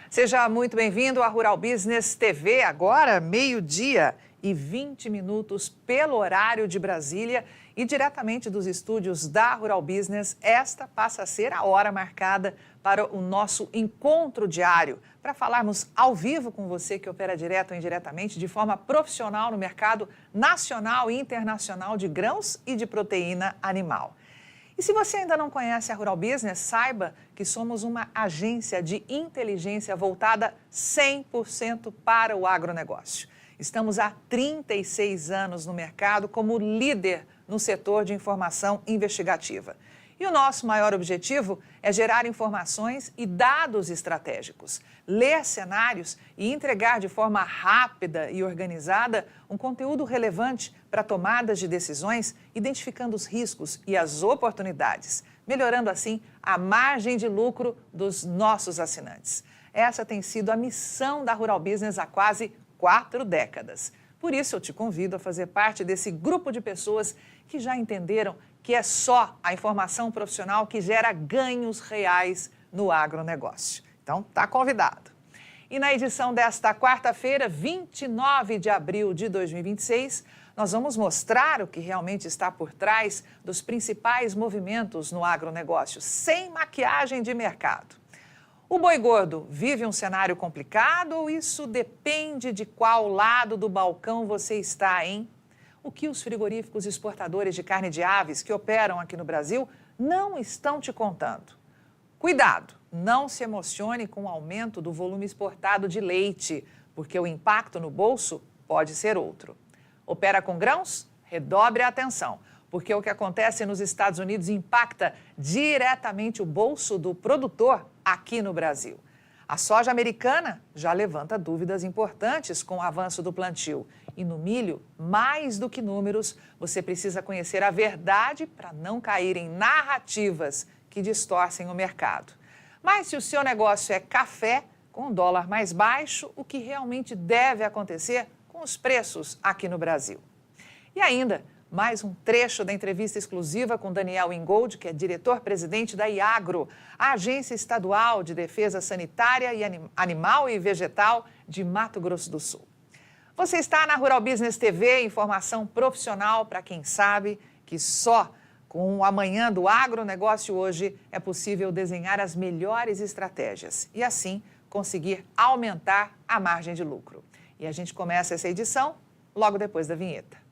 Seja muito bem-vindo à Rural Business TV, agora 12h20 pelo horário de Brasília e diretamente dos estúdios da Rural Business. Esta passa a ser a hora marcada para o nosso encontro diário, para falarmos ao vivo com você que opera direto ou indiretamente de forma profissional no mercado nacional e internacional de grãos e de proteína animal. E se você ainda não conhece a Rural Business, saiba que somos uma agência de inteligência voltada 100% para o agronegócio. Estamos há 36 anos no mercado como líder no setor de informação investigativa. E o nosso maior objetivo é gerar informações e dados estratégicos, ler cenários e entregar de forma rápida e organizada um conteúdo relevante para tomadas de decisões, identificando os riscos e as oportunidades, melhorando assim a margem de lucro dos nossos assinantes. Essa tem sido a missão da Rural Business há quase 4 décadas. Por isso, eu te convido a fazer parte desse grupo de pessoas que já entenderam que é só a informação profissional que gera ganhos reais no agronegócio. Então, tá convidado. E na edição desta quarta-feira, 29 de abril de 2026, nós vamos mostrar o que realmente está por trás dos principais movimentos no agronegócio, sem maquiagem de mercado. O boi gordo vive um cenário complicado ou isso depende de qual lado do balcão você está, hein? O que os frigoríficos exportadores de carne de aves que operam aqui no Brasil não estão te contando? Cuidado, não se emocione com o aumento do volume exportado de leite, porque o impacto no bolso pode ser outro. Opera com grãos? Redobre a atenção, porque o que acontece nos Estados Unidos impacta diretamente o bolso do produtor aqui no Brasil. A soja americana já levanta dúvidas importantes com o avanço do plantio. E no milho, mais do que números, você precisa conhecer a verdade para não cair em narrativas que distorcem o mercado. Mas se o seu negócio é café, com o dólar mais baixo, o que realmente deve acontecer com os preços aqui no Brasil? E ainda, mais um trecho da entrevista exclusiva com Daniel Ingold, que é diretor-presidente da IAGRO, a Agência Estadual de Defesa Sanitária e Animal e Vegetal de Mato Grosso do Sul. Você está na Rural Business TV, informação profissional para quem sabe que só com o amanhã do agronegócio hoje é possível desenhar as melhores estratégias e assim conseguir aumentar a margem de lucro. E a gente começa essa edição logo depois da vinheta.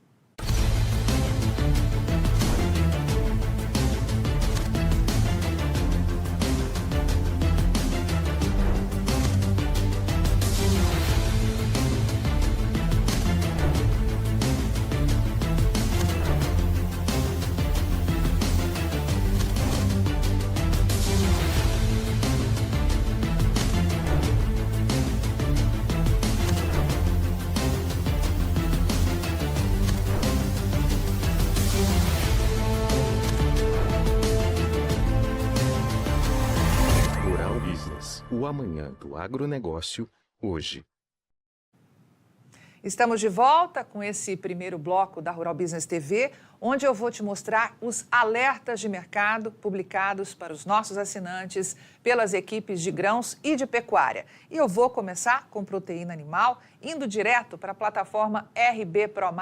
O amanhã do agronegócio, hoje. Estamos de volta com esse primeiro bloco da Rural Business TV, onde eu vou te mostrar os alertas de mercado publicados para os nossos assinantes pelas equipes de grãos e de pecuária. E eu vou começar com proteína animal, indo direto para a plataforma RB Pro+,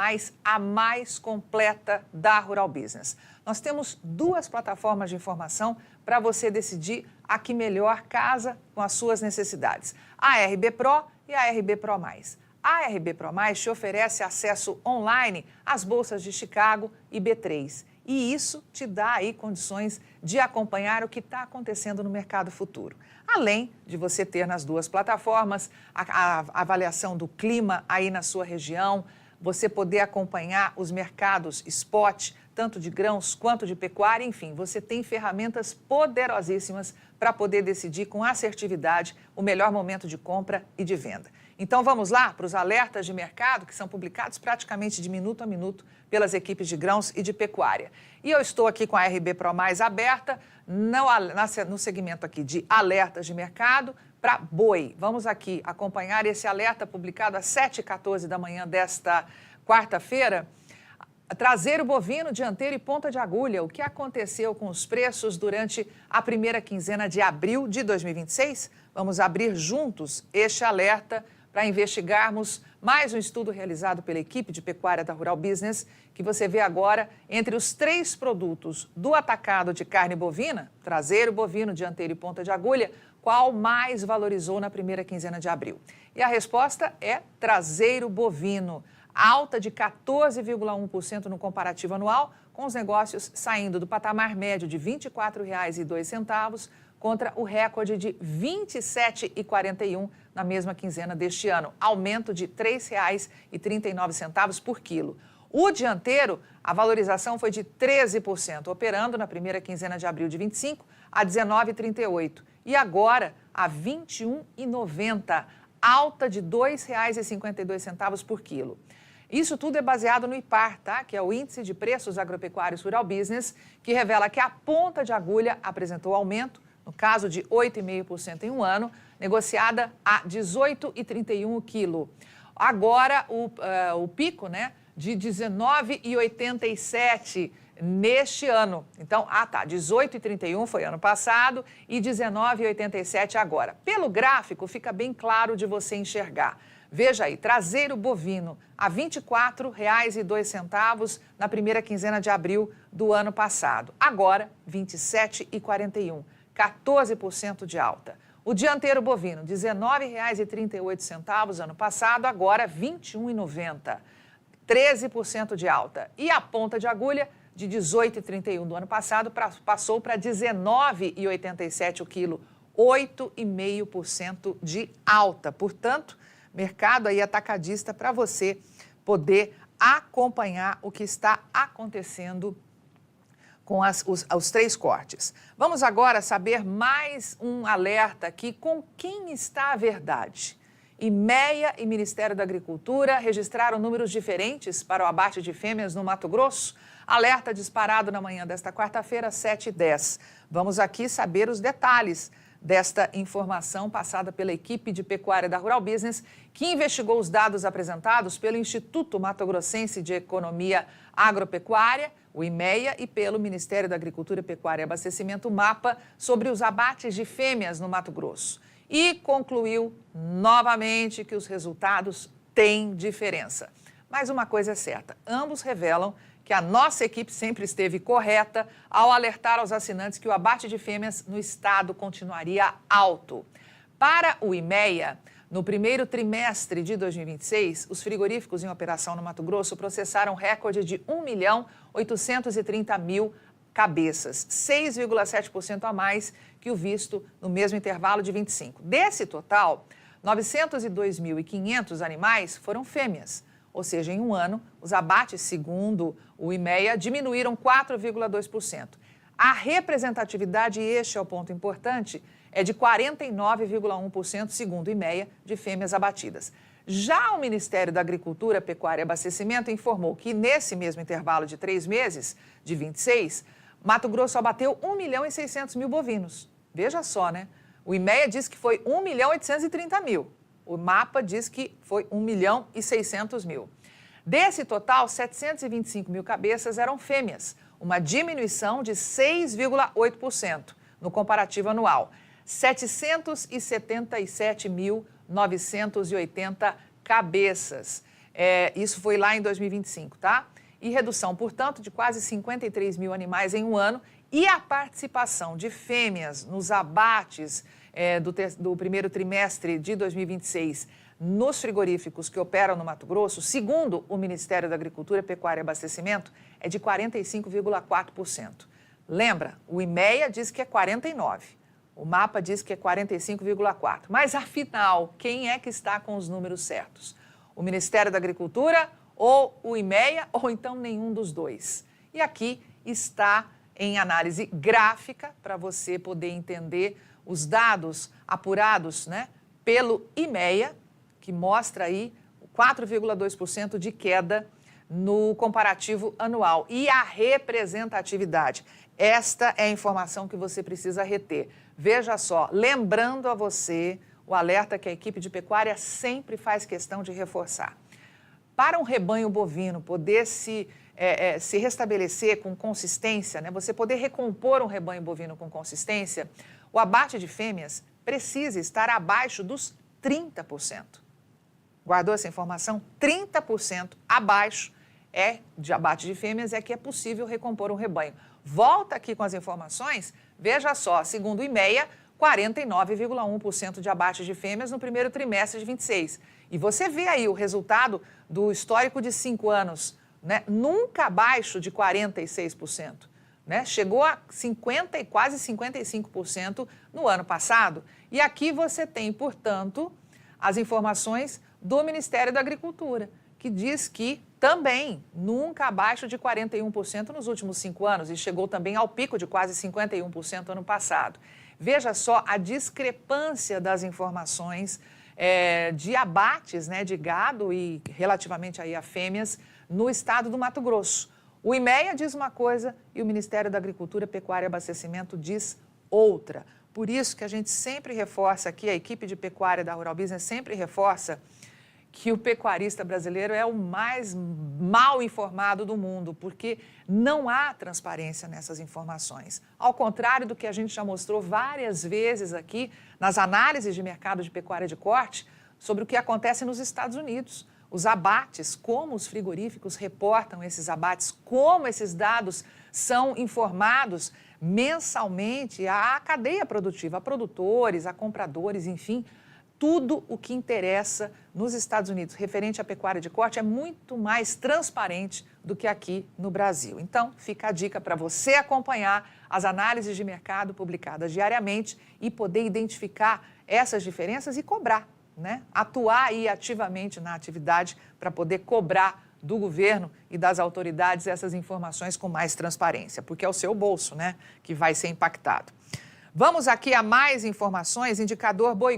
a mais completa da Rural Business. Nós temos 2 plataformas de informação para você decidir a que melhor casa com as suas necessidades, a RB Pro e a RB Pro+. A RB Pro+ te oferece acesso online às bolsas de Chicago e B3. E isso te dá aí condições de acompanhar o que está acontecendo no mercado futuro. Além de você ter nas 2 plataformas a avaliação do clima aí na sua região, você poder acompanhar os mercados spot, tanto de grãos quanto de pecuária, enfim, você tem ferramentas poderosíssimas para poder decidir com assertividade o melhor momento de compra e de venda. Então vamos lá para os alertas de mercado que são publicados praticamente de minuto a minuto pelas equipes de grãos e de pecuária. E eu estou aqui com a RB Pro+ aberta no segmento aqui de alertas de mercado para boi. Vamos aqui acompanhar esse alerta publicado às 7h14 da manhã desta quarta-feira. Traseiro bovino, dianteiro e ponta de agulha. O que aconteceu com os preços durante a primeira quinzena de abril de 2026? Vamos abrir juntos este alerta para investigarmos mais um estudo realizado pela equipe de pecuária da Rural Business, que você vê agora entre os 3 produtos do atacado de carne bovina, traseiro bovino, dianteiro e ponta de agulha, qual mais valorizou na primeira quinzena de abril? E a resposta é traseiro bovino. Alta de 14,1% no comparativo anual, com os negócios saindo do patamar médio de R$ 24,02 contra o recorde de R$ 27,41 na mesma quinzena deste ano, aumento de R$ 3,39 por quilo. O dianteiro, a valorização foi de 13%, operando na primeira quinzena de abril de 25 a R$ 19,38 e agora a R$ 21,90, alta de R$ 2,52 por quilo. Isso tudo é baseado no IPAR, tá? Que é o Índice de Preços Agropecuários Rural Business, que revela que a ponta de agulha apresentou aumento, no caso de 8,5% em um ano, negociada a R$ 18,31 o quilo. Agora, o pico, né, de R$ 19,87 neste ano. Então, 18,31 foi ano passado e 19,87 agora. Pelo gráfico, fica bem claro de você enxergar. Veja aí, traseiro bovino a R$ 24,02 na primeira quinzena de abril do ano passado. Agora, R$ 27,41, 14% de alta. O dianteiro bovino, R$ 19,38 ano passado, agora R$ 21,90, 13% de alta. E a ponta de agulha, de R$ 18,31 do ano passado, passou para R$ 19,87 o quilo, 8,5% de alta. Portanto, mercado aí atacadista para você poder acompanhar o que está acontecendo com os 3 cortes. Vamos agora saber mais um alerta aqui com quem está a verdade. IMEA e Ministério da Agricultura registraram números diferentes para o abate de fêmeas no Mato Grosso. Alerta disparado na manhã desta quarta-feira, 7h10. Vamos aqui saber os detalhes desta informação passada pela equipe de pecuária da Rural Business, que investigou os dados apresentados pelo Instituto Mato Grossense de Economia Agropecuária, o IMEA, e pelo Ministério da Agricultura, Pecuária e Abastecimento, MAPA, sobre os abates de fêmeas no Mato Grosso. E concluiu novamente que os resultados têm diferença. Mas uma coisa é certa, ambos revelam que a nossa equipe sempre esteve correta ao alertar aos assinantes que o abate de fêmeas no estado continuaria alto. Para o IMEA, no primeiro trimestre de 2026, os frigoríficos em operação no Mato Grosso processaram recorde de 1.830.000 cabeças, 6,7% a mais que o visto no mesmo intervalo de 25. Desse total, 902.500 animais foram fêmeas. Ou seja, em um ano, os abates, segundo o IMEA, diminuíram 4,2%. A representatividade, e este é o ponto importante, é de 49,1%, segundo o IMEA, de fêmeas abatidas. Já o Ministério da Agricultura, Pecuária e Abastecimento informou que, nesse mesmo intervalo de 3 meses, de 26, Mato Grosso abateu 1.600.000 bovinos. Veja só, né? O IMEA diz que foi 1.830.000. O MAPA diz que foi 1.600.000. Desse total, 725.000 cabeças eram fêmeas, uma diminuição de 6,8% no comparativo anual. 777.980 cabeças. Isso foi lá em 2025, tá? E redução, portanto, de quase 53.000 animais em um ano. E a participação de fêmeas nos abates do primeiro trimestre de 2026 nos frigoríficos que operam no Mato Grosso, segundo o Ministério da Agricultura, Pecuária e Abastecimento, é de 45,4%. Lembra, o IMEA diz que é 49%, o MAPA diz que é 45,4%. Mas, afinal, quem é que está com os números certos? O Ministério da Agricultura ou o IMEA, ou então nenhum dos dois? E aqui está em análise gráfica para você poder entender os dados apurados, né, pelo IMEA, que mostra aí 4,2% de queda no comparativo anual. E a representatividade. Esta é a informação que você precisa reter. Veja só, lembrando a você o alerta que a equipe de pecuária sempre faz questão de reforçar. Para um rebanho bovino poder se se restabelecer com consistência, né, você poder recompor um rebanho bovino com consistência, o abate de fêmeas precisa estar abaixo dos 30%. Guardou essa informação? 30% abaixo de abate de fêmeas é que é possível recompor um rebanho. Volta aqui com as informações, veja só, segundo o IMEA, 49,1% de abate de fêmeas no primeiro trimestre de 26. E você vê aí o resultado do histórico de 5 anos, né? Nunca abaixo de 46%. Né? Chegou a 50% e quase 55% no ano passado. E aqui você tem, portanto, as informações do Ministério da Agricultura, que diz que também nunca abaixo de 41% nos últimos 5 anos e chegou também ao pico de quase 51% ano passado. Veja só a discrepância das informações de abates, né, de gado e relativamente aí a fêmeas no estado do Mato Grosso. O IMEA diz uma coisa e o Ministério da Agricultura, Pecuária e Abastecimento diz outra. Por isso que a gente sempre reforça aqui, a equipe de pecuária da Rural Business sempre reforça que o pecuarista brasileiro é o mais mal informado do mundo, porque não há transparência nessas informações. Ao contrário do que a gente já mostrou várias vezes aqui nas análises de mercado de pecuária de corte sobre o que acontece nos Estados Unidos. Os abates, como os frigoríficos reportam esses abates, como esses dados são informados mensalmente à cadeia produtiva, a produtores, a compradores, enfim, tudo o que interessa nos Estados Unidos referente à pecuária de corte é muito mais transparente do que aqui no Brasil. Então, fica a dica para você acompanhar as análises de mercado publicadas diariamente e poder identificar essas diferenças e cobrar, né? Atuar aí ativamente na atividade para poder cobrar do governo e das autoridades essas informações com mais transparência, porque é o seu bolso, né, que vai ser impactado. Vamos aqui a mais informações. Indicador boi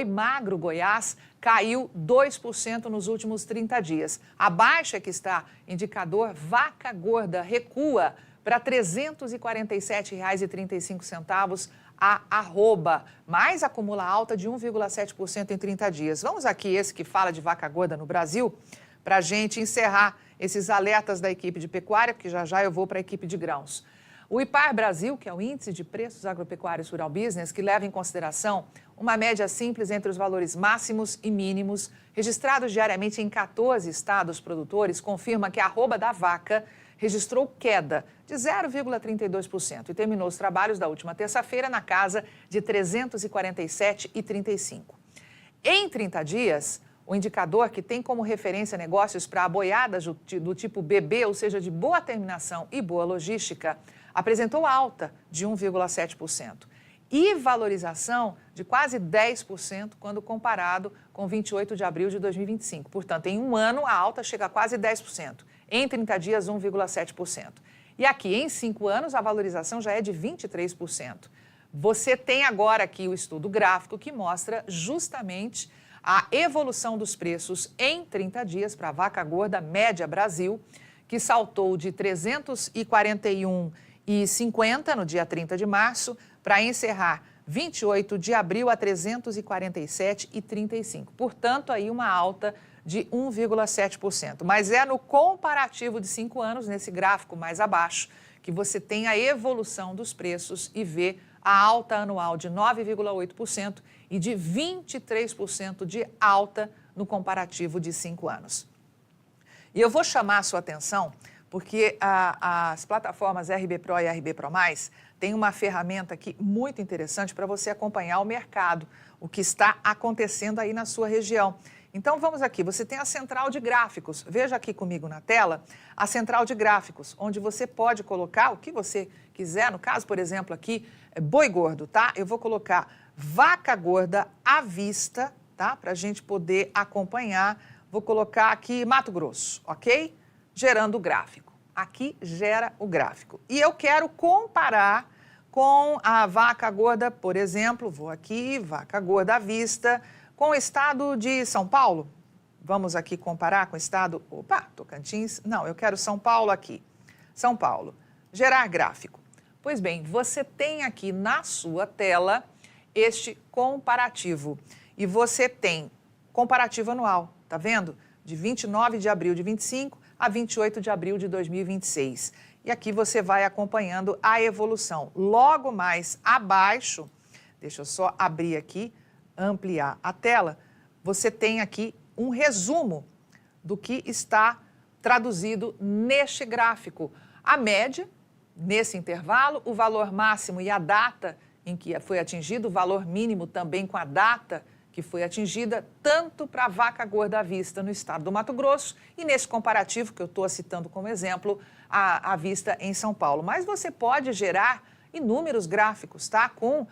magro Goiás caiu 2% nos últimos 30 dias. A baixa que está, indicador vaca gorda recua para R$ 347,35 a arroba, mas acumula alta de 1,7% em 30 dias. Vamos aqui esse que fala de vaca gorda no Brasil, para a gente encerrar esses alertas da equipe de pecuária, porque já eu vou para a equipe de grãos. O IPAR Brasil, que é o Índice de Preços Agropecuários Rural Business, que leva em consideração uma média simples entre os valores máximos e mínimos, registrados diariamente em 14 estados produtores, confirma que a arroba da vaca registrou queda de 0,32% e terminou os trabalhos da última terça-feira na casa de R$ 347,35. Em 30 dias, o indicador que tem como referência negócios para aboiadas do tipo BB, ou seja, de boa terminação e boa logística, apresentou alta de 1,7% e valorização de quase 10% quando comparado com 28 de abril de 2025. Portanto, em um ano, a alta chega a quase 10%. Em 30 dias, 1,7%. E aqui, em 5 anos, a valorização já é de 23%. Você tem agora aqui o estudo gráfico que mostra justamente a evolução dos preços em 30 dias para a vaca gorda média Brasil, que saltou de R$ 341,50 no dia 30 de março, para encerrar 28 de abril a R$ 347,35. Portanto, aí uma alta de 1,7%. Mas é no comparativo de 5 anos, nesse gráfico mais abaixo, que você tem a evolução dos preços e vê a alta anual de 9,8% e de 23% de alta no comparativo de 5 anos. E eu vou chamar a sua atenção porque as plataformas RB Pro e RB Pro Mais têm uma ferramenta aqui muito interessante para você acompanhar o mercado, o que está acontecendo aí na sua região. Então vamos aqui, você tem a central de gráficos, veja aqui comigo na tela a central de gráficos, onde você pode colocar o que você quiser, no caso, por exemplo, aqui, boi gordo, tá? Eu vou colocar vaca gorda à vista, tá? Para a gente poder acompanhar, vou colocar aqui Mato Grosso, ok? Gerando o gráfico. Aqui gera o gráfico. E eu quero comparar com a vaca gorda, por exemplo, vou aqui, vaca gorda à vista, com o estado de São Paulo. Vamos aqui comparar com o estado... Opa, Tocantins. Não, eu quero São Paulo aqui. São Paulo. Gerar gráfico. Pois bem, você tem aqui na sua tela este comparativo. E você tem comparativo anual, tá vendo? De 29 de abril de 25 a 28 de abril de 2026. E aqui você vai acompanhando a evolução. Logo mais abaixo, deixa eu só abrir aqui, ampliar a tela, você tem aqui um resumo do que está traduzido neste gráfico. A média, nesse intervalo, o valor máximo e a data em que foi atingido, o valor mínimo também com a data que foi atingida, tanto para a vaca gorda à vista no estado do Mato Grosso e nesse comparativo que eu estou citando como exemplo, à vista em São Paulo. Mas você pode gerar inúmeros gráficos, tá? Com,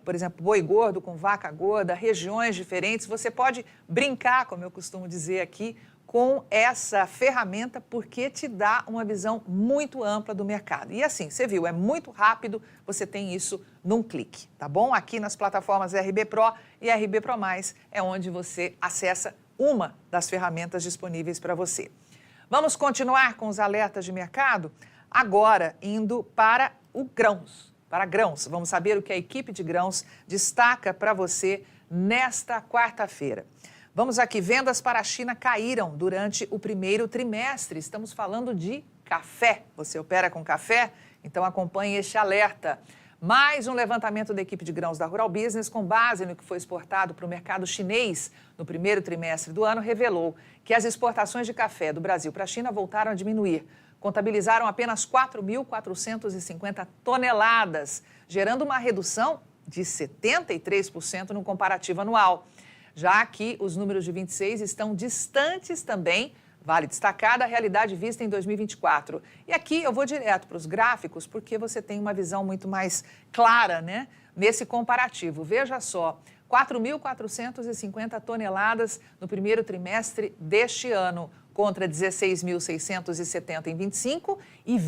por exemplo, boi gordo com vaca gorda, regiões diferentes. Você pode brincar, como eu costumo dizer aqui, com essa ferramenta, porque te dá uma visão muito ampla do mercado. E assim, você viu, é muito rápido, você tem isso num clique, tá bom? Aqui nas plataformas RB Pro e RB Pro Mais é onde você acessa uma das ferramentas disponíveis para você. Vamos continuar com os alertas de mercado? Agora, indo para o grãos, para grãos. Vamos saber o que a equipe de grãos destaca para você nesta quarta-feira. Vamos aqui, vendas para a China caíram durante o primeiro trimestre. Estamos falando de café. Você opera com café? Então acompanhe este alerta. Mais um levantamento da equipe de grãos da Rural Business, com base no que foi exportado para o mercado chinês no primeiro trimestre do ano, revelou que as exportações de café do Brasil para a China voltaram a diminuir. Contabilizaram apenas 4.450 toneladas, gerando uma redução de 73% no comparativo anual. Já que os números de 26 estão distantes também, vale destacar, da realidade vista em 2024. E aqui eu vou direto para os gráficos, porque você tem uma visão muito mais clara, né, nesse comparativo. Veja só, 4.450 toneladas no primeiro trimestre deste ano, contra 16.670 em 25 e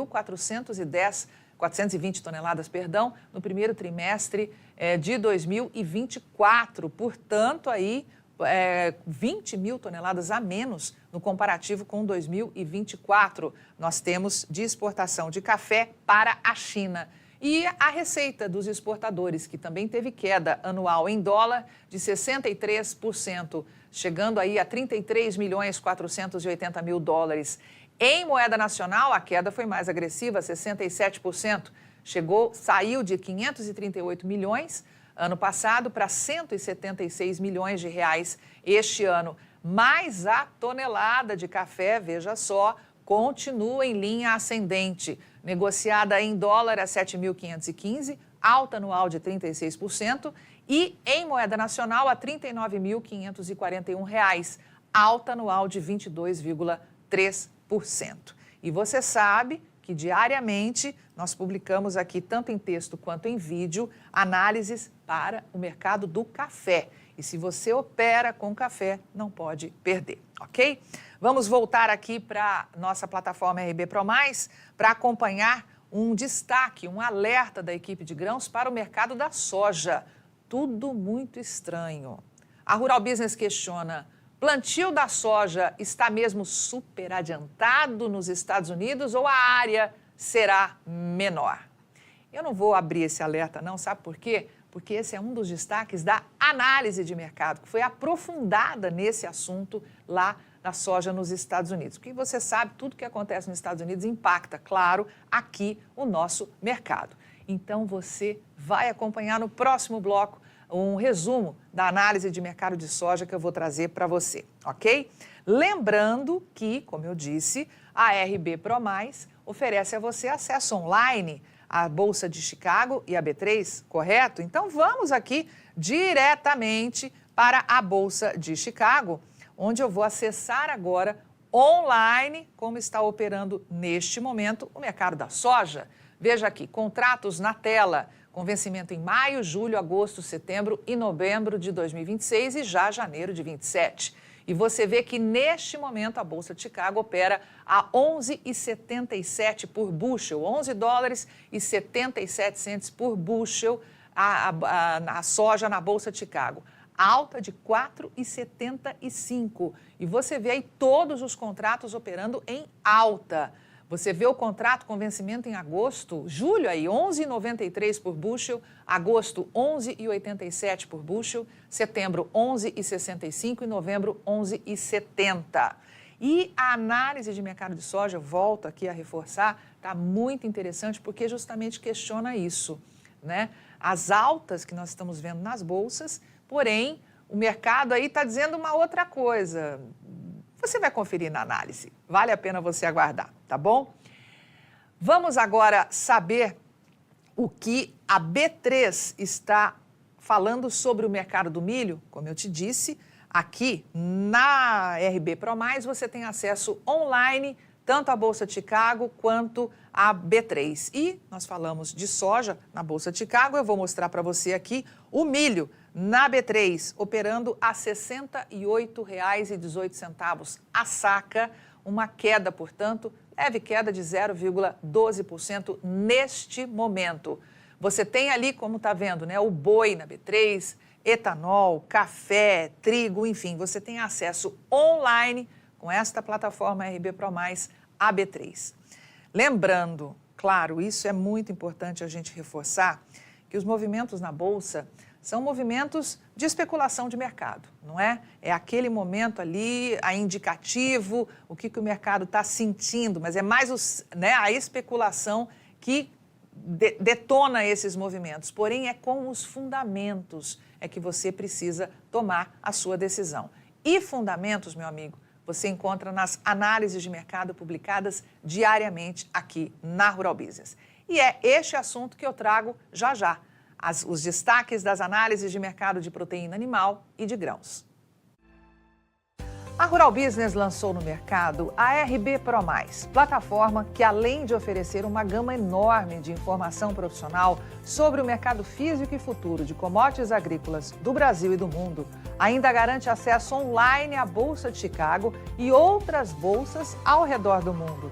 420 toneladas, no primeiro trimestre de 2024. Portanto, aí 20 mil toneladas a menos no comparativo com 2024. Nós temos de exportação de café para a China. E a receita dos exportadores, que também teve queda anual em dólar de 63%, chegando aí a 33.480.000 dólares. Em moeda nacional, a queda foi mais agressiva, 67%. Saiu de 538 milhões ano passado para 176 milhões de reais este ano. Mas a tonelada de café, veja só, continua em linha ascendente. Negociada em dólar a 7.515, alta anual de 36%, e em moeda nacional a R$ 39.541, alta anual de 22,3%. E você sabe que diariamente nós publicamos aqui, tanto em texto quanto em vídeo, análises para o mercado do café. E se você opera com café, não pode perder, ok? Vamos voltar aqui para nossa plataforma RB Pro Mais para acompanhar um destaque, um alerta da equipe de grãos para o mercado da soja. Tudo muito estranho. A Rural Business questiona: plantio da soja está mesmo super adiantado nos Estados Unidos ou a área será menor? Eu não vou abrir esse alerta não, sabe por quê? Porque esse é um dos destaques da análise de mercado, que foi aprofundada nesse assunto lá da soja nos Estados Unidos. Porque você sabe, tudo que acontece nos Estados Unidos impacta, claro, aqui o nosso mercado. Então você vai acompanhar no próximo bloco um resumo da análise de mercado de soja que eu vou trazer para você, ok? Lembrando que, como eu disse, a RB Pro Mais oferece a você acesso online à Bolsa de Chicago e a B3, correto? Então vamos aqui diretamente para a Bolsa de Chicago, onde eu vou acessar agora online como está operando neste momento o mercado da soja. Veja aqui, contratos na tela, com vencimento em maio, julho, agosto, setembro e novembro de 2026 e já janeiro de 27. E você vê que neste momento a Bolsa de Chicago opera a 11,77 por bushel, 11 dólares e 77 centes por bushel a soja na Bolsa de Chicago. Alta de 4,75. E você vê aí todos os contratos operando em alta. Você vê o contrato com vencimento em agosto, julho aí, 11,93 por bushel, agosto 11,87 por bushel, setembro 11,65 e novembro 11,70. E a análise de mercado de soja, volto aqui a reforçar, está muito interessante porque justamente questiona isso, né? As altas que nós estamos vendo nas bolsas, porém, o mercado aí está dizendo uma outra coisa. Você vai conferir na análise, vale a pena você aguardar, tá bom? Vamos agora saber o que a B3 está falando sobre o mercado do milho. Como eu te disse, aqui na RB Pro Mais você tem acesso online tanto à Bolsa de Chicago quanto à B3. E nós falamos de soja na Bolsa de Chicago, eu vou mostrar para você aqui o milho na B3, operando a R$ 68,18 a saca, uma queda, portanto, leve queda de 0,12% neste momento. Você tem ali, como está vendo, né, o boi na B3, etanol, café, trigo, enfim, você tem acesso online com esta plataforma RB Pro Mais, a B3. Lembrando, claro, isso é muito importante a gente reforçar, que os movimentos na Bolsa são movimentos de especulação de mercado, não é? É aquele momento ali, a indicativo, o que o mercado está sentindo, mas é mais a especulação que detona esses movimentos. Porém, é com os fundamentos é que você precisa tomar a sua decisão. E fundamentos, meu amigo, você encontra nas análises de mercado publicadas diariamente aqui na Rural Business. E é este assunto que eu trago já já. Os destaques das análises de mercado de proteína animal e de grãos. A Rural Business lançou no mercado a RB Pro Mais, plataforma que, além de oferecer uma gama enorme de informação profissional sobre o mercado físico e futuro de commodities agrícolas do Brasil e do mundo, ainda garante acesso online à Bolsa de Chicago e outras bolsas ao redor do mundo.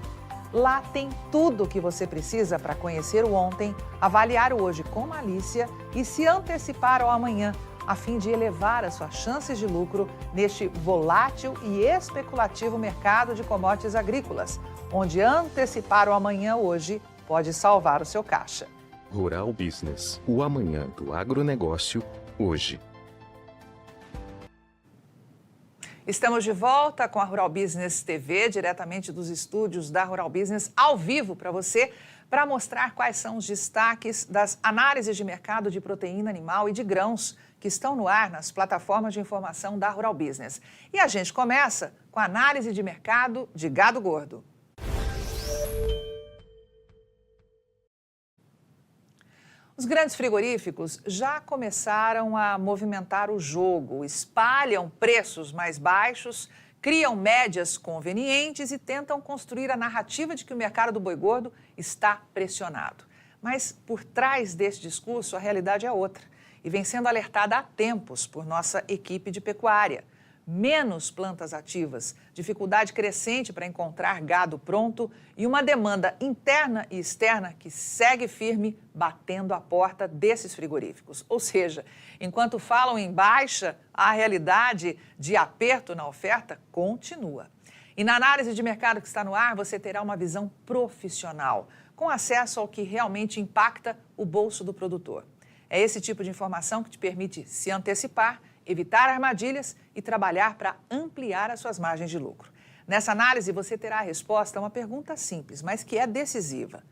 Lá tem tudo o que você precisa para conhecer o ontem, avaliar o hoje com malícia e se antecipar ao amanhã, a fim de elevar as suas chances de lucro neste volátil e especulativo mercado de commodities agrícolas, onde antecipar o amanhã hoje pode salvar o seu caixa. Rural Business, o amanhã do agronegócio, hoje. Estamos de volta com a Rural Business TV, diretamente dos estúdios da Rural Business, ao vivo para você, para mostrar quais são os destaques das análises de mercado de proteína animal e de grãos que estão no ar nas plataformas de informação da Rural Business. E a gente começa com a análise de mercado de gado gordo. Os grandes frigoríficos já começaram a movimentar o jogo, espalham preços mais baixos, criam médias convenientes e tentam construir a narrativa de que o mercado do boi gordo está pressionado. Mas por trás desse discurso, a realidade é outra e vem sendo alertada há tempos por nossa equipe de pecuária. Menos plantas ativas, dificuldade crescente para encontrar gado pronto e uma demanda interna e externa que segue firme batendo a porta desses frigoríficos. Ou seja, enquanto falam em baixa, a realidade de aperto na oferta continua. E na análise de mercado que está no ar, você terá uma visão profissional, com acesso ao que realmente impacta o bolso do produtor. É esse tipo de informação que te permite se antecipar, evitar armadilhas e trabalhar para ampliar as suas margens de lucro. Nessa análise, você terá a resposta a uma pergunta simples, mas que é decisiva.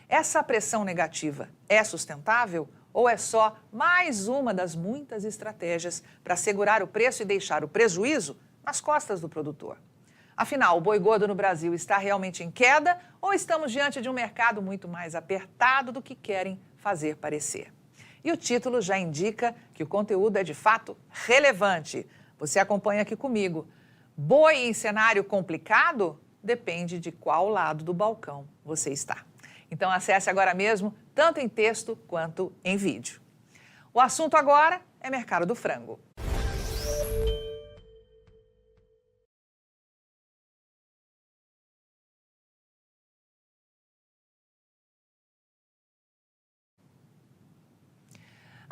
Essa pressão negativa é sustentável ou é só mais uma das muitas estratégias para segurar o preço e deixar o prejuízo nas costas do produtor? Afinal, o boi gordo no Brasil está realmente em queda ou estamos diante de um mercado muito mais apertado do que querem fazer parecer? E o título já indica que o conteúdo é de fato relevante. Você acompanha aqui comigo. Boi em cenário complicado? Depende de qual lado do balcão você está. Então acesse agora mesmo, tanto em texto quanto em vídeo. O assunto agora é mercado do frango.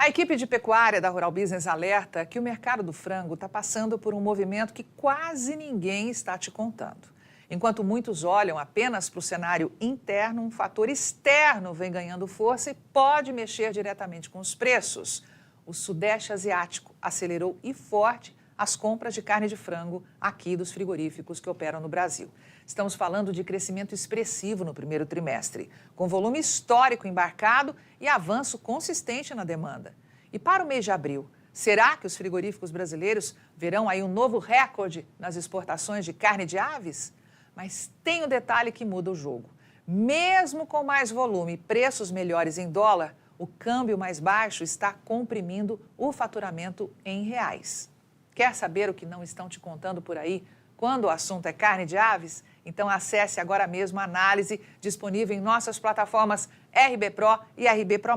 A equipe de pecuária da Rural Business alerta que o mercado do frango está passando por um movimento que quase ninguém está te contando. Enquanto muitos olham apenas para o cenário interno, um fator externo vem ganhando força e pode mexer diretamente com os preços. O Sudeste Asiático acelerou e forte as compras de carne de frango aqui dos frigoríficos que operam no Brasil. Estamos falando de crescimento expressivo no primeiro trimestre, com volume histórico embarcado e avanço consistente na demanda. E para o mês de abril, será que os frigoríficos brasileiros verão aí um novo recorde nas exportações de carne de aves? Mas tem um detalhe que muda o jogo. Mesmo com mais volume e preços melhores em dólar, o câmbio mais baixo está comprimindo o faturamento em reais. Quer saber o que não estão te contando por aí quando o assunto é carne de aves? Então acesse agora mesmo a análise disponível em nossas plataformas RB Pro e RB Pro+.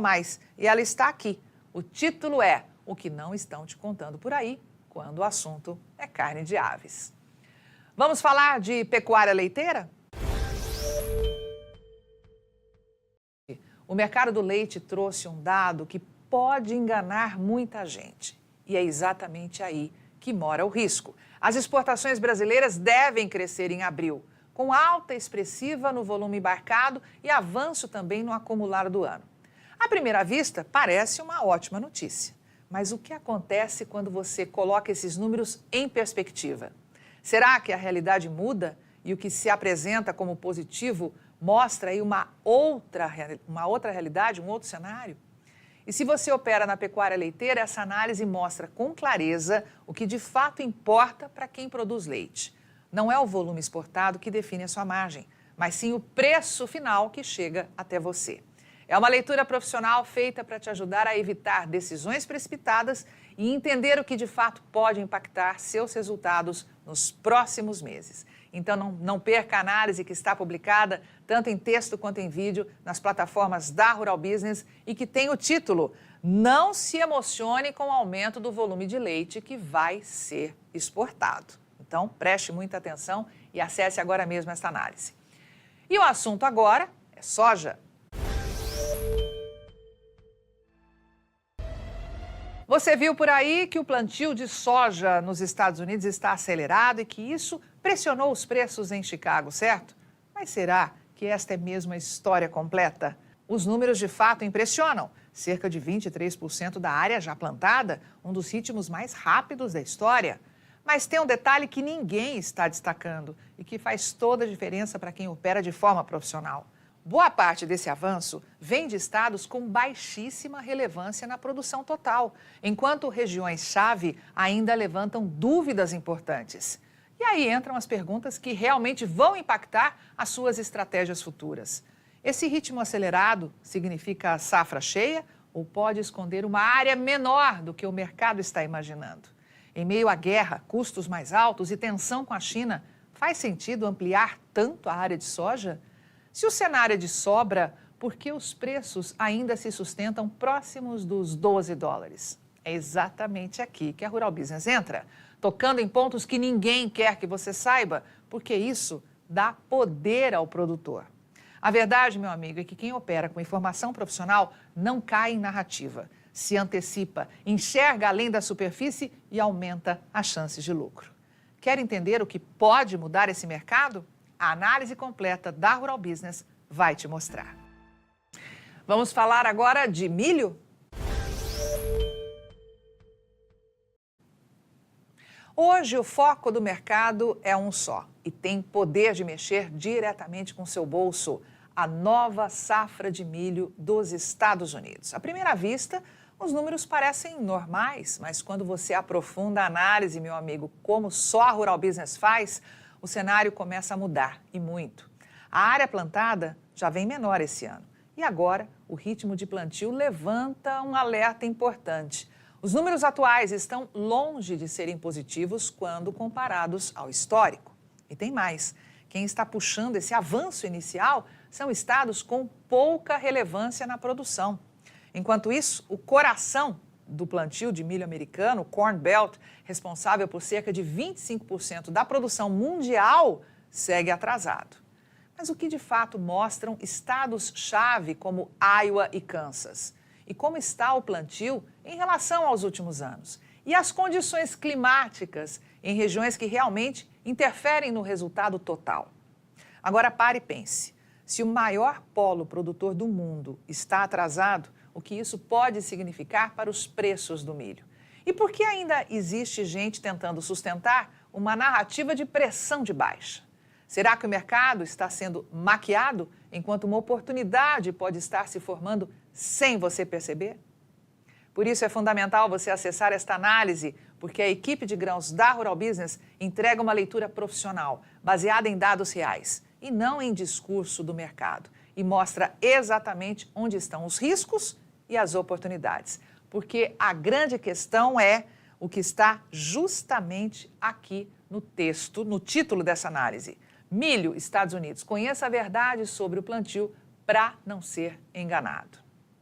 E ela está aqui. O título é O que não estão te contando por aí quando o assunto é carne de aves. Vamos falar de pecuária leiteira? O mercado do leite trouxe um dado que pode enganar muita gente. E é exatamente aí que mora o risco. As exportações brasileiras devem crescer em abril, com alta expressiva no volume embarcado e avanço também no acumulado do ano. À primeira vista, parece uma ótima notícia. Mas o que acontece quando você coloca esses números em perspectiva? Será que a realidade muda e o que se apresenta como positivo mostra aí uma outra realidade, um outro cenário? E se você opera na pecuária leiteira, essa análise mostra com clareza o que de fato importa para quem produz leite. Não é o volume exportado que define a sua margem, mas sim o preço final que chega até você. É uma leitura profissional feita para te ajudar a evitar decisões precipitadas e entender o que de fato pode impactar seus resultados nos próximos meses. Então não perca a análise que está publicada tanto em texto quanto em vídeo nas plataformas da Rural Business e que tem o título Não se emocione com o aumento do volume de leite que vai ser exportado. Então preste muita atenção e acesse agora mesmo esta análise. E o assunto agora é soja. Você viu por aí que o plantio de soja nos Estados Unidos está acelerado e que isso pressionou os preços em Chicago, certo? Mas será que esta é mesmo a história completa? Os números de fato impressionam. Cerca de 23% da área já plantada, um dos ritmos mais rápidos da história. Mas tem um detalhe que ninguém está destacando e que faz toda a diferença para quem opera de forma profissional. Boa parte desse avanço vem de estados com baixíssima relevância na produção total, enquanto regiões-chave ainda levantam dúvidas importantes. E aí entram as perguntas que realmente vão impactar as suas estratégias futuras. Esse ritmo acelerado significa safra cheia ou pode esconder uma área menor do que o mercado está imaginando? Em meio à guerra, custos mais altos e tensão com a China, faz sentido ampliar tanto a área de soja? Se o cenário é de sobra, por que os preços ainda se sustentam próximos dos $12? É exatamente aqui que a Rural Business entra, tocando em pontos que ninguém quer que você saiba, porque isso dá poder ao produtor. A verdade, meu amigo, é que quem opera com informação profissional não cai em narrativa, se antecipa, enxerga além da superfície e aumenta as chances de lucro. Quer entender o que pode mudar esse mercado? A análise completa da Rural Business vai te mostrar. Vamos falar agora de milho? Hoje o foco do mercado é um só e tem poder de mexer diretamente com seu bolso: a nova safra de milho dos Estados Unidos. À primeira vista, os números parecem normais, mas quando você aprofunda a análise, meu amigo, como só a Rural Business faz, o cenário começa a mudar, e muito. A área plantada já vem menor esse ano. E agora, o ritmo de plantio levanta um alerta importante. Os números atuais estão longe de serem positivos quando comparados ao histórico. E tem mais. Quem está puxando esse avanço inicial são estados com pouca relevância na produção. Enquanto isso, o coração do plantio de milho americano, o Corn Belt, responsável por cerca de 25% da produção mundial, segue atrasado. Mas o que de fato mostram estados-chave como Iowa e Kansas? E como está o plantio em relação aos últimos anos? E as condições climáticas em regiões que realmente interferem no resultado total? Agora pare e pense. Se o maior polo produtor do mundo está atrasado, o que isso pode significar para os preços do milho? E por que ainda existe gente tentando sustentar uma narrativa de pressão de baixa? Será que o mercado está sendo maquiado enquanto uma oportunidade pode estar se formando sem você perceber? Por isso é fundamental você acessar esta análise, porque a equipe de grãos da Rural Business entrega uma leitura profissional, baseada em dados reais e não em discurso do mercado, e mostra exatamente onde estão os riscos e as oportunidades. Porque a grande questão é o que está justamente aqui no texto, no título dessa análise. Milho, Estados Unidos. Conheça a verdade sobre o plantio para não ser enganado.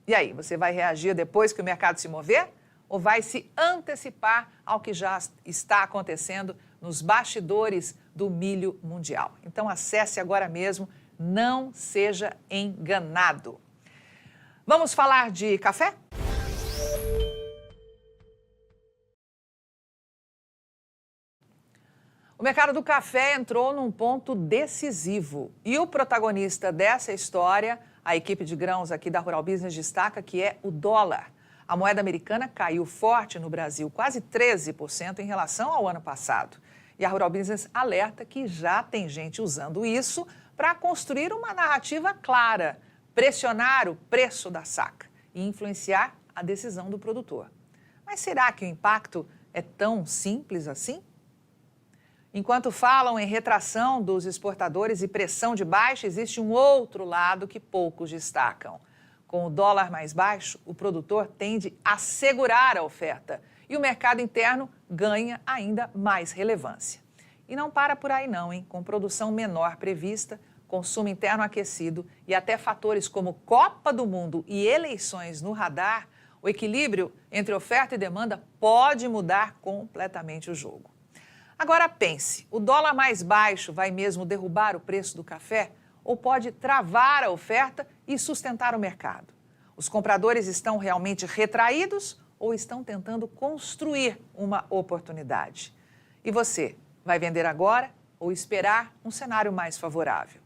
E aí, você vai reagir depois que o mercado se mover? Ou vai se antecipar ao que já está acontecendo nos bastidores do milho mundial? Então, acesse agora mesmo, não seja enganado. Vamos falar de café? O mercado do café entrou num ponto decisivo e o protagonista dessa história, a equipe de grãos aqui da Rural Business destaca que é o dólar. A moeda americana caiu forte no Brasil, quase 13% em relação ao ano passado. E a Rural Business alerta que já tem gente usando isso para construir uma narrativa clara, pressionar o preço da saca e influenciar a decisão do produtor. Mas será que o impacto é tão simples assim? Enquanto falam em retração dos exportadores e pressão de baixa, existe um outro lado que poucos destacam. Com o dólar mais baixo, o produtor tende a segurar a oferta e o mercado interno ganha ainda mais relevância. E não para por aí não, hein? Com produção menor prevista, consumo interno aquecido e até fatores como Copa do Mundo e eleições no radar, o equilíbrio entre oferta e demanda pode mudar completamente o jogo. Agora pense, o dólar mais baixo vai mesmo derrubar o preço do café ou pode travar a oferta e sustentar o mercado? Os compradores estão realmente retraídos ou estão tentando construir uma oportunidade? E você, vai vender agora ou esperar um cenário mais favorável?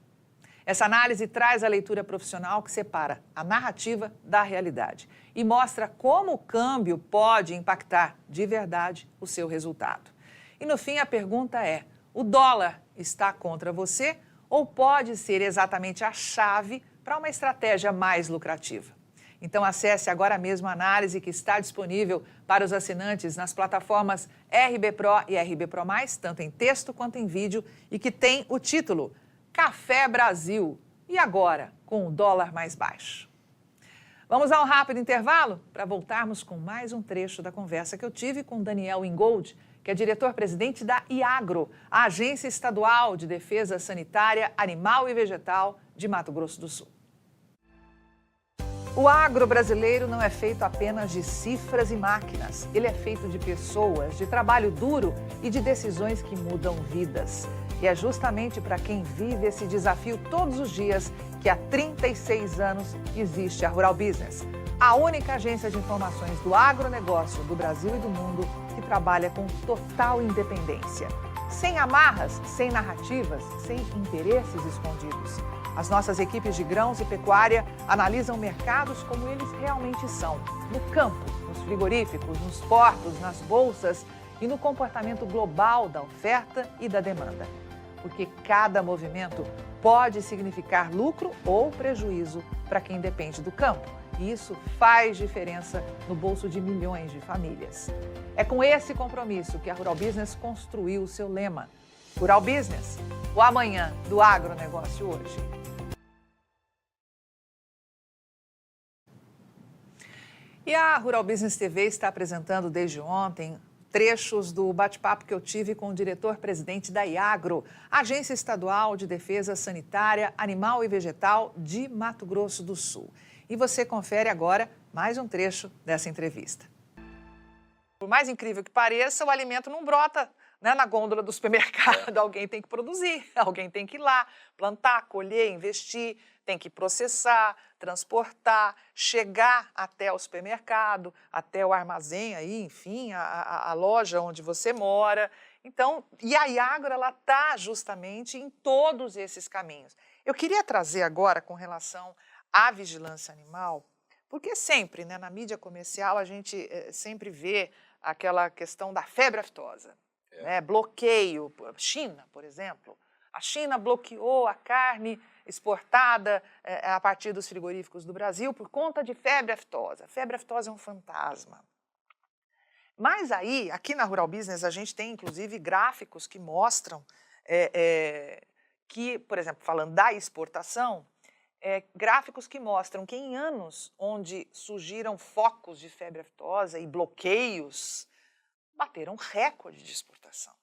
Essa análise traz a leitura profissional que separa a narrativa da realidade e mostra como o câmbio pode impactar de verdade o seu resultado. E no fim a pergunta é, o dólar está contra você ou pode ser exatamente a chave para uma estratégia mais lucrativa? Então acesse agora mesmo a análise que está disponível para os assinantes nas plataformas RB Pro e RB Pro+, tanto em texto quanto em vídeo, e que tem o título Café Brasil, e agora com o dólar mais baixo. Vamos a um rápido intervalo para voltarmos com mais um trecho da conversa que eu tive com Daniel Ingold, que é diretor-presidente da IAGRO, a Agência Estadual de Defesa Sanitária Animal e Vegetal de Mato Grosso do Sul. O agro brasileiro não é feito apenas de cifras e máquinas. Ele é feito de pessoas, de trabalho duro e de decisões que mudam vidas. E é justamente para quem vive esse desafio todos os dias que há 36 anos existe a Rural Business, a única agência de informações do agronegócio do Brasil e do mundo que trabalha com total independência, sem amarras, sem narrativas, sem interesses escondidos. As nossas equipes de grãos e pecuária analisam mercados como eles realmente são, no campo, nos frigoríficos, nos portos, nas bolsas e no comportamento global da oferta e da demanda. Porque cada movimento pode significar lucro ou prejuízo para quem depende do campo. E isso faz diferença no bolso de milhões de famílias. É com esse compromisso que a Rural Business construiu o seu lema. Rural Business, o amanhã do agronegócio hoje. E a Rural Business TV está apresentando desde ontem trechos do bate-papo que eu tive com o diretor-presidente da IAGRO, Agência Estadual de Defesa Sanitária Animal e Vegetal de Mato Grosso do Sul. E você confere agora mais um trecho dessa entrevista. Por mais incrível que pareça, o alimento não brota, né, na gôndola do supermercado. Alguém tem que produzir, alguém tem que ir lá, plantar, colher, investir, tem que processar, transportar, chegar até o supermercado, até o armazém, aí, enfim, a loja onde você mora. Então, e a IAGRO está justamente em todos esses caminhos. Eu queria trazer agora, com relação à vigilância animal, Porque sempre, né, na mídia comercial, a gente sempre vê aquela questão da febre aftosa, né, bloqueio. China, por exemplo, a China bloqueou a carne exportada a partir dos frigoríficos do Brasil por conta de febre aftosa. A febre aftosa é um fantasma. Mas aí, aqui na Rural Business, a gente tem, inclusive, gráficos que mostram que, por exemplo, falando da exportação, gráficos que mostram que em anos onde surgiram focos de febre aftosa e bloqueios, bateram recorde de exportação.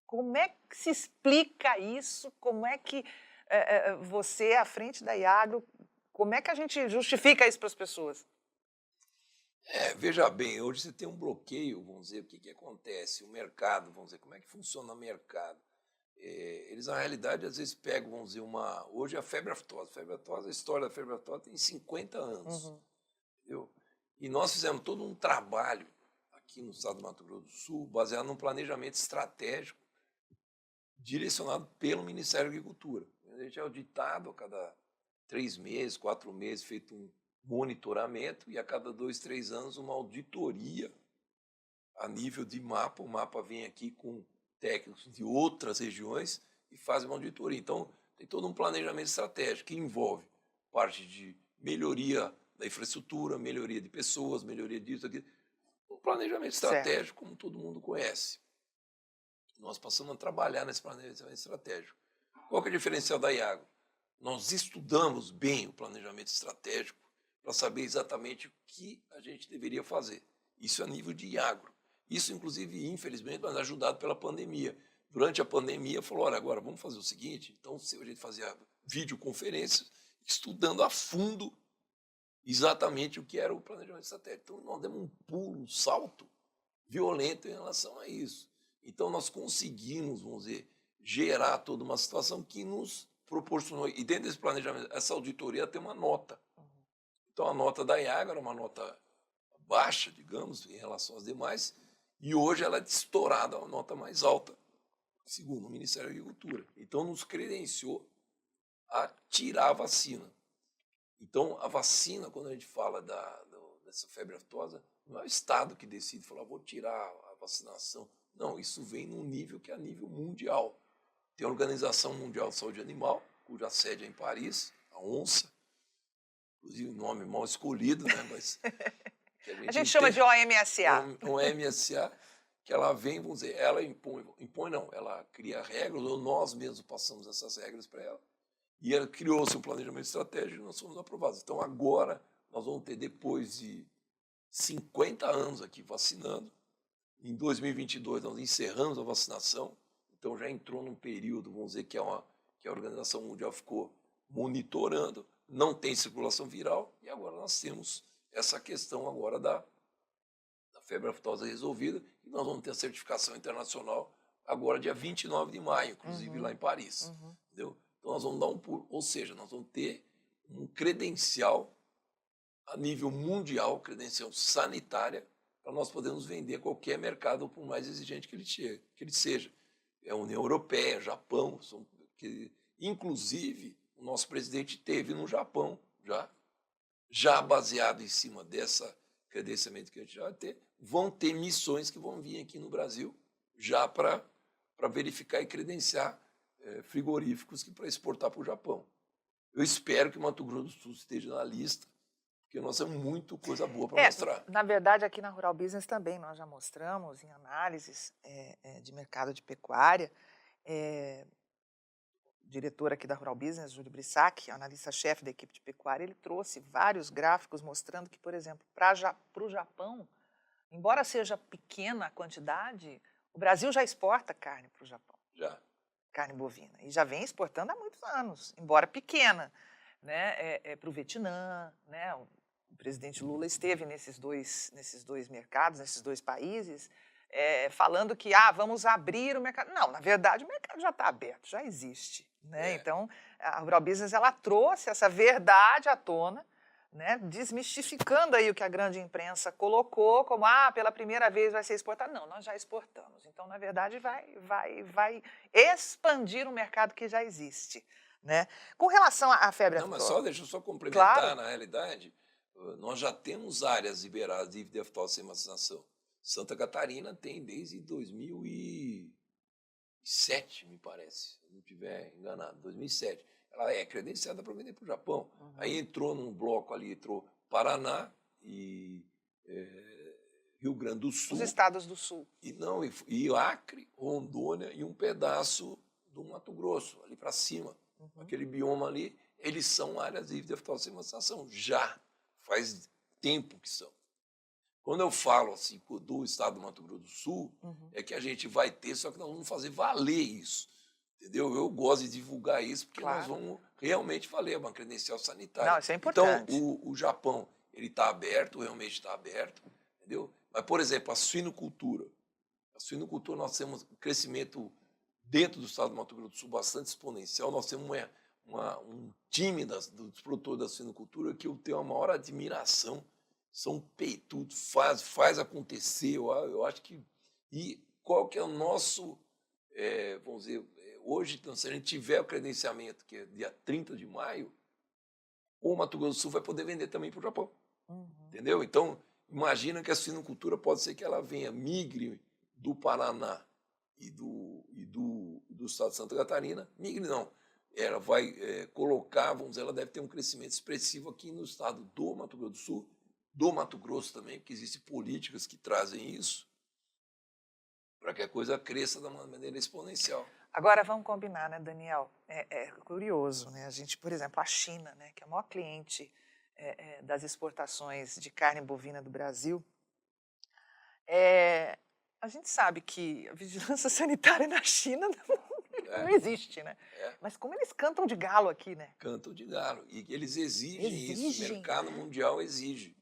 Como é que se explica isso? Como é que você, à frente da Iagro, como é que a gente justifica isso para as pessoas? Veja bem, hoje você tem um bloqueio, vamos dizer, o que acontece? O mercado, vamos dizer, como é que funciona o mercado? Eles, na realidade, às vezes pegam, vamos dizer, hoje a febre aftosa, a história da febre aftosa tem 50 anos, entendeu? E nós fizemos todo um trabalho aqui no estado do Mato Grosso do Sul, baseado num planejamento estratégico direcionado pelo Ministério da Agricultura. A gente é auditado a cada 3 meses, 4 meses, feito um monitoramento e a cada 2, 3 anos uma auditoria a nível de mapa. O mapa vem aqui com técnicos de outras regiões e faz uma auditoria. Então, tem todo um planejamento estratégico que envolve parte de melhoria da infraestrutura, melhoria de pessoas, melhoria disso, aqui. Um planejamento estratégico, como todo mundo conhece. Nós passamos a trabalhar nesse planejamento estratégico. Qual que é o diferencial da Iagro? Nós estudamos bem o planejamento estratégico para saber exatamente o que a gente deveria fazer. Isso a nível de Iagro. Isso, inclusive, infelizmente, mas ajudado pela pandemia. Durante a pandemia, falou, olha, agora vamos fazer o seguinte, então a gente fazia videoconferências, estudando a fundo exatamente o que era o planejamento estratégico. Então, nós demos um pulo, um salto violento em relação a isso. Então, nós conseguimos, vamos dizer, gerar toda uma situação que nos proporcionou, e dentro desse planejamento, essa auditoria tem uma nota. Então, a nota da Iagro era uma nota baixa, digamos, em relação às demais, e hoje ela é estourada, uma nota mais alta, segundo o Ministério da Agricultura. Então, nos credenciou a tirar a vacina. Então, a vacina, quando a gente fala dessa febre aftosa, não é o Estado que decide, falar, vou tirar a vacinação. Não, isso vem num nível que é a nível mundial. Tem a Organização Mundial de Saúde Animal, cuja sede é em Paris, a ONSA, inclusive o nome mal escolhido, né? Mas a gente chama de OMSA. OMSA, que ela vem, vamos dizer, ela impõe não, ela cria regras, ou nós mesmos passamos essas regras para ela, e ela criou-se um planejamento estratégico e nós fomos aprovados. Então agora nós vamos ter, depois de 50 anos aqui vacinando, em 2022 nós encerramos a vacinação, então já entrou num período, vamos dizer, que a Organização Mundial ficou monitorando, não tem circulação viral, e agora nós temos essa questão agora da febre aftosa resolvida, e nós vamos ter a certificação internacional agora dia 29 de maio, inclusive lá em Paris. Entendeu? Então nós vamos dar um pulo, ou seja, nós vamos ter um credencial a nível mundial, credencial sanitária, para nós podermos vender qualquer mercado, por mais exigente que ele seja. É a União Europeia, Japão, inclusive o nosso presidente esteve no Japão já baseado em cima dessa credenciamento que a gente já vai ter, vão ter missões que vão vir aqui no Brasil já para verificar e credenciar frigoríficos para exportar para o Japão. Eu espero que o Mato Grosso do Sul esteja na lista, porque nós temos muita coisa boa para mostrar. Na verdade, aqui na Rural Business também nós já mostramos em análises de mercado de pecuária. O diretor aqui da Rural Business, Júlio Brissac, analista-chefe da equipe de pecuária, ele trouxe vários gráficos mostrando que, por exemplo, para o Japão, embora seja pequena a quantidade, o Brasil já exporta carne para o Japão. Já. Carne bovina. E já vem exportando há muitos anos, embora pequena, né? Para o Vietnã, né? O presidente Lula esteve nesses dois mercados, nesses dois países, falando que vamos abrir o mercado. Não, na verdade o mercado já está aberto, já existe. Né? Então, a Rural Business ela trouxe essa verdade à tona, né? Desmistificando aí o que a grande imprensa colocou como, pela primeira vez vai ser exportado. Não, nós já exportamos. Então, na verdade, vai expandir um mercado que já existe. Né? Com relação à febre aftosa... Mas deixa eu só complementar, claro. Na realidade, nós já temos áreas liberadas de aftosa sem vacinação. Santa Catarina tem desde 2007, me parece, se eu não estiver enganado, 2007. Ela é credenciada para vender para o Japão. Aí entrou num bloco ali, entrou Paraná e Rio Grande do Sul. Os estados do Sul. E Acre, Rondônia e um pedaço do Mato Grosso, ali para cima. Aquele bioma ali, eles são áreas livres de aftosa sem vacinação. Já faz tempo que são. Quando eu falo assim do estado do Mato Grosso do Sul, é que a gente vai ter, só que nós vamos fazer valer isso. Entendeu? Eu gosto de divulgar isso, porque nós vamos realmente valer uma credencial sanitária. Não, isso é importante. Então, o Japão, ele está aberto, realmente está aberto, entendeu? Mas, por exemplo, a suinocultura. A suinocultura, nós temos um crescimento dentro do estado do Mato Grosso do Sul bastante exponencial. Nós temos um time dos produtores da suinocultura que eu tenho a maior admiração. São peitudos, faz acontecer. Eu acho que... E qual que é o nosso... vamos dizer, hoje, então, se a gente tiver o credenciamento, que é dia 30 de maio, o Mato Grosso do Sul vai poder vender também para o Japão. Entendeu? Então, imagina que a suinocultura pode ser que ela migre do Paraná e do estado de Santa Catarina. Migre não. Ela vai colocar, vamos dizer, ela deve ter um crescimento expressivo aqui no estado do Mato Grosso do Sul, do Mato Grosso também, porque existem políticas que trazem isso, para que a coisa cresça de uma maneira exponencial. Agora, vamos combinar, né, Daniel? É curioso, né? A gente, por exemplo, a China, né, que é o maior cliente das exportações de carne bovina do Brasil, a gente sabe que a vigilância sanitária na China não existe, né? Mas como eles cantam de galo aqui, né? Cantam de galo. E eles exigem isso, o mercado mundial exige.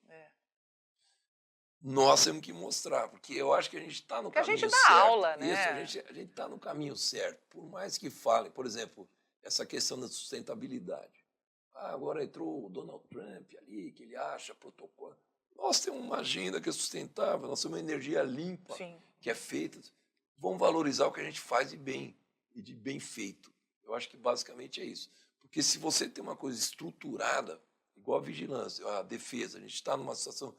Nós temos que mostrar, porque eu acho que a gente está no caminho certo. A gente dá aula, né? Isso, a gente está no caminho certo. Por mais que falem, por exemplo, essa questão da sustentabilidade. Agora entrou o Donald Trump ali, que ele acha protocolo. Nós temos uma agenda que é sustentável, nós temos uma energia limpa, que é feita. Vamos valorizar o que a gente faz de bem e de bem feito. Eu acho que basicamente é isso. Porque se você tem uma coisa estruturada, igual a vigilância, a defesa, a gente está numa situação...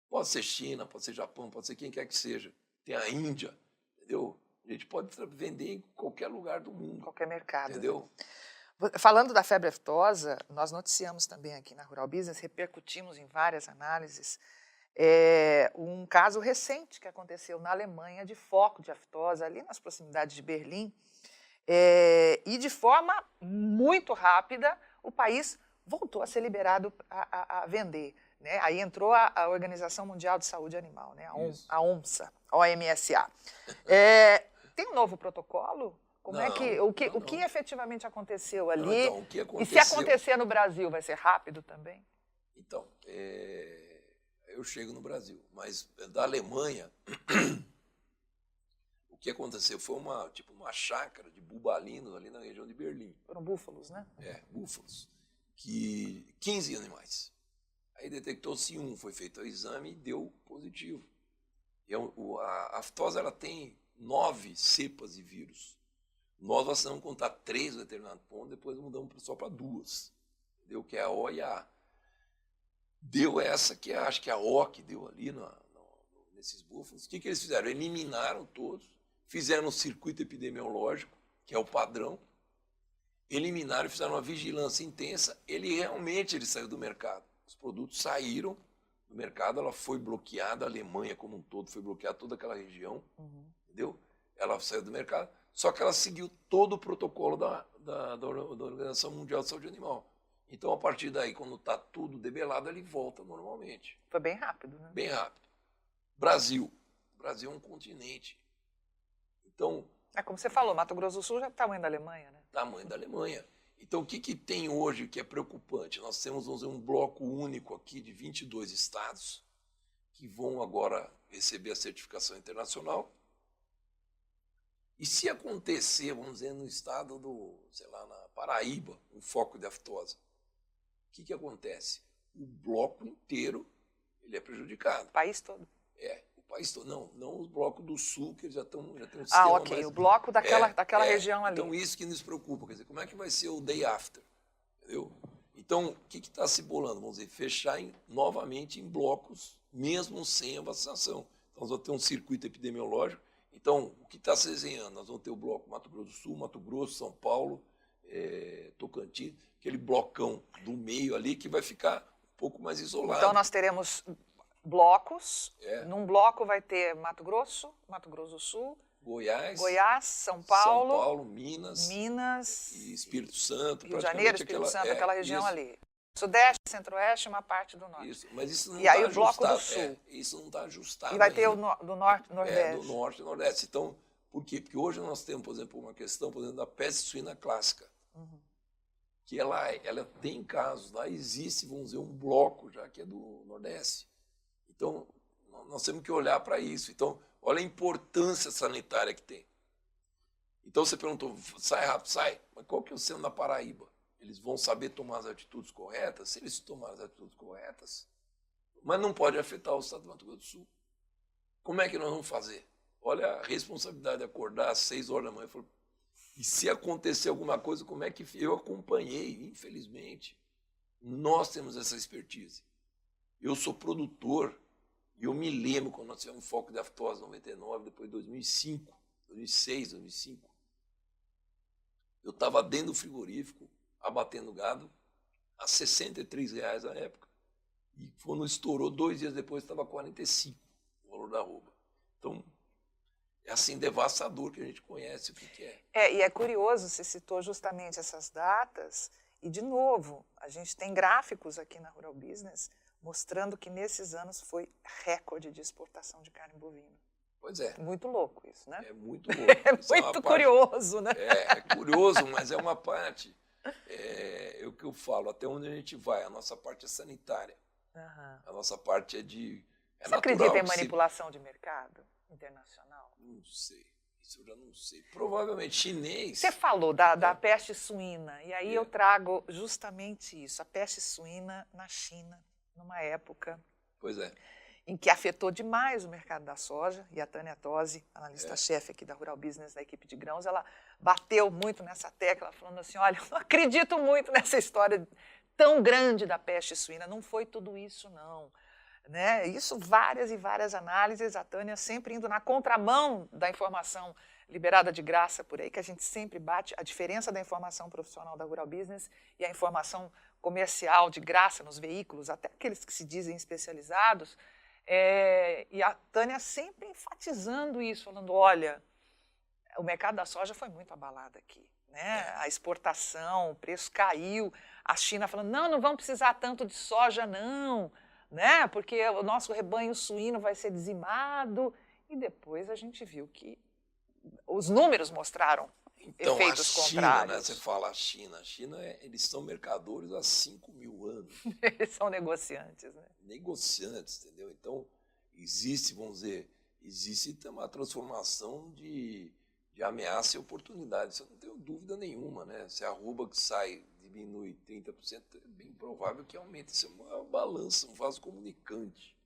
Pode ser China, pode ser Japão, pode ser quem quer que seja. Tem a Índia, entendeu? A gente pode vender em qualquer lugar do mundo. Qualquer mercado. Entendeu? Falando da febre aftosa, nós noticiamos também aqui na Rural Business, repercutimos em várias análises, um caso recente que aconteceu na Alemanha de foco de aftosa, ali nas proximidades de Berlim, e de forma muito rápida o país voltou a ser liberado a vender. Né? Aí entrou a Organização Mundial de Saúde Animal, né? A OMSA, OMSA. Tem um novo protocolo? O que efetivamente aconteceu ali? Não, então, o que aconteceu... E se acontecer no Brasil, vai ser rápido também? Então, eu chego no Brasil, mas da Alemanha, o que aconteceu foi uma chácara de bubalinos ali na região de Berlim. Foram búfalos, né? Búfalos. 15 animais. Aí detectou-se foi feito o exame e deu positivo. E a aftose ela tem 9 cepas de vírus. Nós vacinamos contra 3 no determinado ponto, depois mudamos só para 2. Entendeu? Que é a O e a A. Deu essa que acho que a O que deu ali nesses búfalos. O que eles fizeram? Eliminaram todos, fizeram um circuito epidemiológico, que é o padrão, eliminaram e fizeram uma vigilância intensa. Ele saiu do mercado. Os produtos saíram do mercado, ela foi bloqueada, a Alemanha como um todo foi bloqueada, toda aquela região, entendeu? Ela saiu do mercado, só que ela seguiu todo o protocolo da Organização Mundial de Saúde Animal. Então, a partir daí, quando está tudo debelado, ele volta normalmente. Foi bem rápido, né? Bem rápido. Brasil. O Brasil é um continente. Então... como você falou, Mato Grosso do Sul já é o tamanho da Alemanha, né? Tamanho da Alemanha. Então, o que tem hoje que é preocupante? Nós temos, vamos dizer, um bloco único aqui de 22 estados que vão agora receber a certificação internacional. E se acontecer, vamos dizer, no estado na Paraíba, um foco de aftose, o que acontece? O bloco inteiro ele é prejudicado. O país todo? O país todo. Não os blocos do sul, que já tem um sistema ok. Mais... O bloco daquela região ali. Então, isso que nos preocupa. Quer dizer, como é que vai ser o day after? Entendeu? Então, o que está se bolando? Vamos dizer, fechar novamente em blocos, mesmo sem a vacinação. Então, nós vamos ter um circuito epidemiológico. Então, o que está se desenhando? Nós vamos ter o bloco Mato Grosso do Sul, Mato Grosso, São Paulo, Tocantins, aquele blocão do meio ali que vai ficar um pouco mais isolado. Então, nós teremos blocos. Num bloco vai ter Mato Grosso do Sul, Goiás, São Paulo, Minas e Espírito Santo. Rio de Janeiro, Espírito Santo, aquela região isso. ali. Sudeste, Centro-Oeste e uma parte do Norte. Isso, mas isso não e aí tá o bloco ajustado, do Sul. Isso não está ajustado. E vai ter ainda. do Norte e Nordeste. Do Norte e Nordeste. Então, por quê? Porque hoje nós temos, por exemplo, uma questão, por exemplo, da peste suína clássica. Que ela tem casos, lá existe, vamos dizer, um bloco já que é do Nordeste. Então, nós temos que olhar para isso. Então, olha a importância sanitária que tem. Então, você perguntou, sai rápido, sai. Mas qual que é o centro da Paraíba? Eles vão saber tomar as atitudes corretas? Se eles tomarem as atitudes corretas, mas não pode afetar o estado do Mato Grosso do Sul. Como é que nós vamos fazer? Olha a responsabilidade de acordar às 6 horas da manhã. E se acontecer alguma coisa, como é que eu acompanhei? Infelizmente, nós temos essa expertise. Eu sou produtor e eu me lembro quando nós tivemos um foco de aftosa 99, depois de 2005, 2006, 2005. Eu estava dentro do frigorífico, abatendo gado, a R$ 63 na época. E quando estourou, 2 dias depois, estava 45 o valor da arroba. Então, é assim, devastador que a gente conhece o que é. E é curioso, você citou justamente essas datas, e de novo, a gente tem gráficos aqui na Rural Business mostrando que nesses anos foi recorde de exportação de carne bovina. Pois é. Muito louco isso, né? É muito louco. É muito curioso, né? É curioso, mas é uma parte, é o que eu falo, até onde a gente vai, a nossa parte é sanitária. A nossa parte é de... Você acredita em manipulação de mercado internacional? Não sei, isso eu já não sei. Provavelmente chinês... Você falou da peste suína, e aí eu trago justamente isso, a peste suína na China, numa época em que afetou demais o mercado da soja, e a Tânia Tosi, analista-chefe aqui da Rural Business, da equipe de grãos, ela bateu muito nessa tecla, falando assim, olha, eu não acredito muito nessa história tão grande da peste suína, não foi tudo isso não. Né? Isso, várias e várias análises, a Tânia sempre indo na contramão da informação liberada de graça por aí, que a gente sempre bate a diferença da informação profissional da Rural Business e a informação comercial de graça nos veículos, até aqueles que se dizem especializados, e a Tânia sempre enfatizando isso, falando, olha, o mercado da soja foi muito abalado aqui, né? A exportação, o preço caiu, a China falando, não vamos precisar tanto de soja não, né? Porque o nosso rebanho suíno vai ser dizimado, e depois a gente viu que os números mostraram efeitos contrários. Né, você fala a China, eles são mercadores há 5.000 anos. Eles são negociantes, né? Negociantes, entendeu? Então, existe, vamos dizer, existe uma transformação de ameaça e oportunidade, isso eu não tenho dúvida nenhuma, né? Se a arroba que sai diminui 30%, é bem provável que aumente. Isso é uma balança, um vaso comunicante.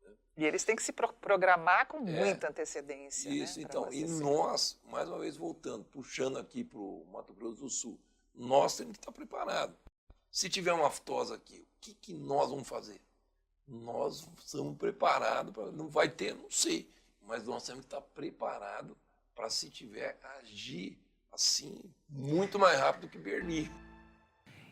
Né? E eles têm que se programar com muita antecedência. Isso, né, então. E nós, mais uma vez voltando, puxando aqui para o Mato Grosso do Sul, nós temos que estar preparados. Se tiver uma aftosa aqui, o que nós vamos fazer? Nós estamos preparados, não vai ter, não sei, mas nós temos que estar preparados para, se tiver, agir assim, muito mais rápido que Berni.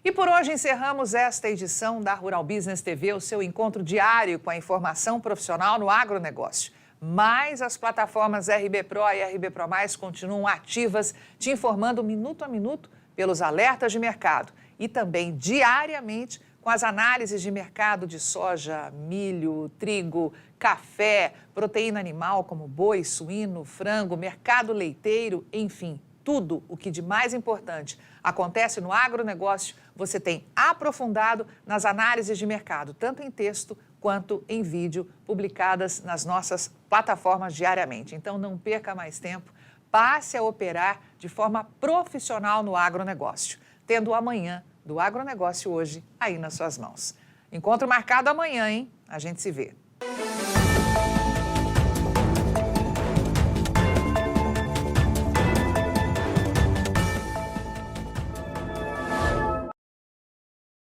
E por hoje encerramos esta edição da Rural Business TV, o seu encontro diário com a informação profissional no agronegócio. Mas as plataformas RB Pro e RB Pro Mais continuam ativas, te informando minuto a minuto pelos alertas de mercado e também diariamente com as análises de mercado de soja, milho, trigo, café, proteína animal como boi, suíno, frango, mercado leiteiro, enfim, tudo o que de mais importante acontece no agronegócio, você tem aprofundado nas análises de mercado, tanto em texto quanto em vídeo, publicadas nas nossas plataformas diariamente. Então, não perca mais tempo, passe a operar de forma profissional no agronegócio, tendo o amanhã do agronegócio hoje aí nas suas mãos. Encontro marcado amanhã, hein? A gente se vê.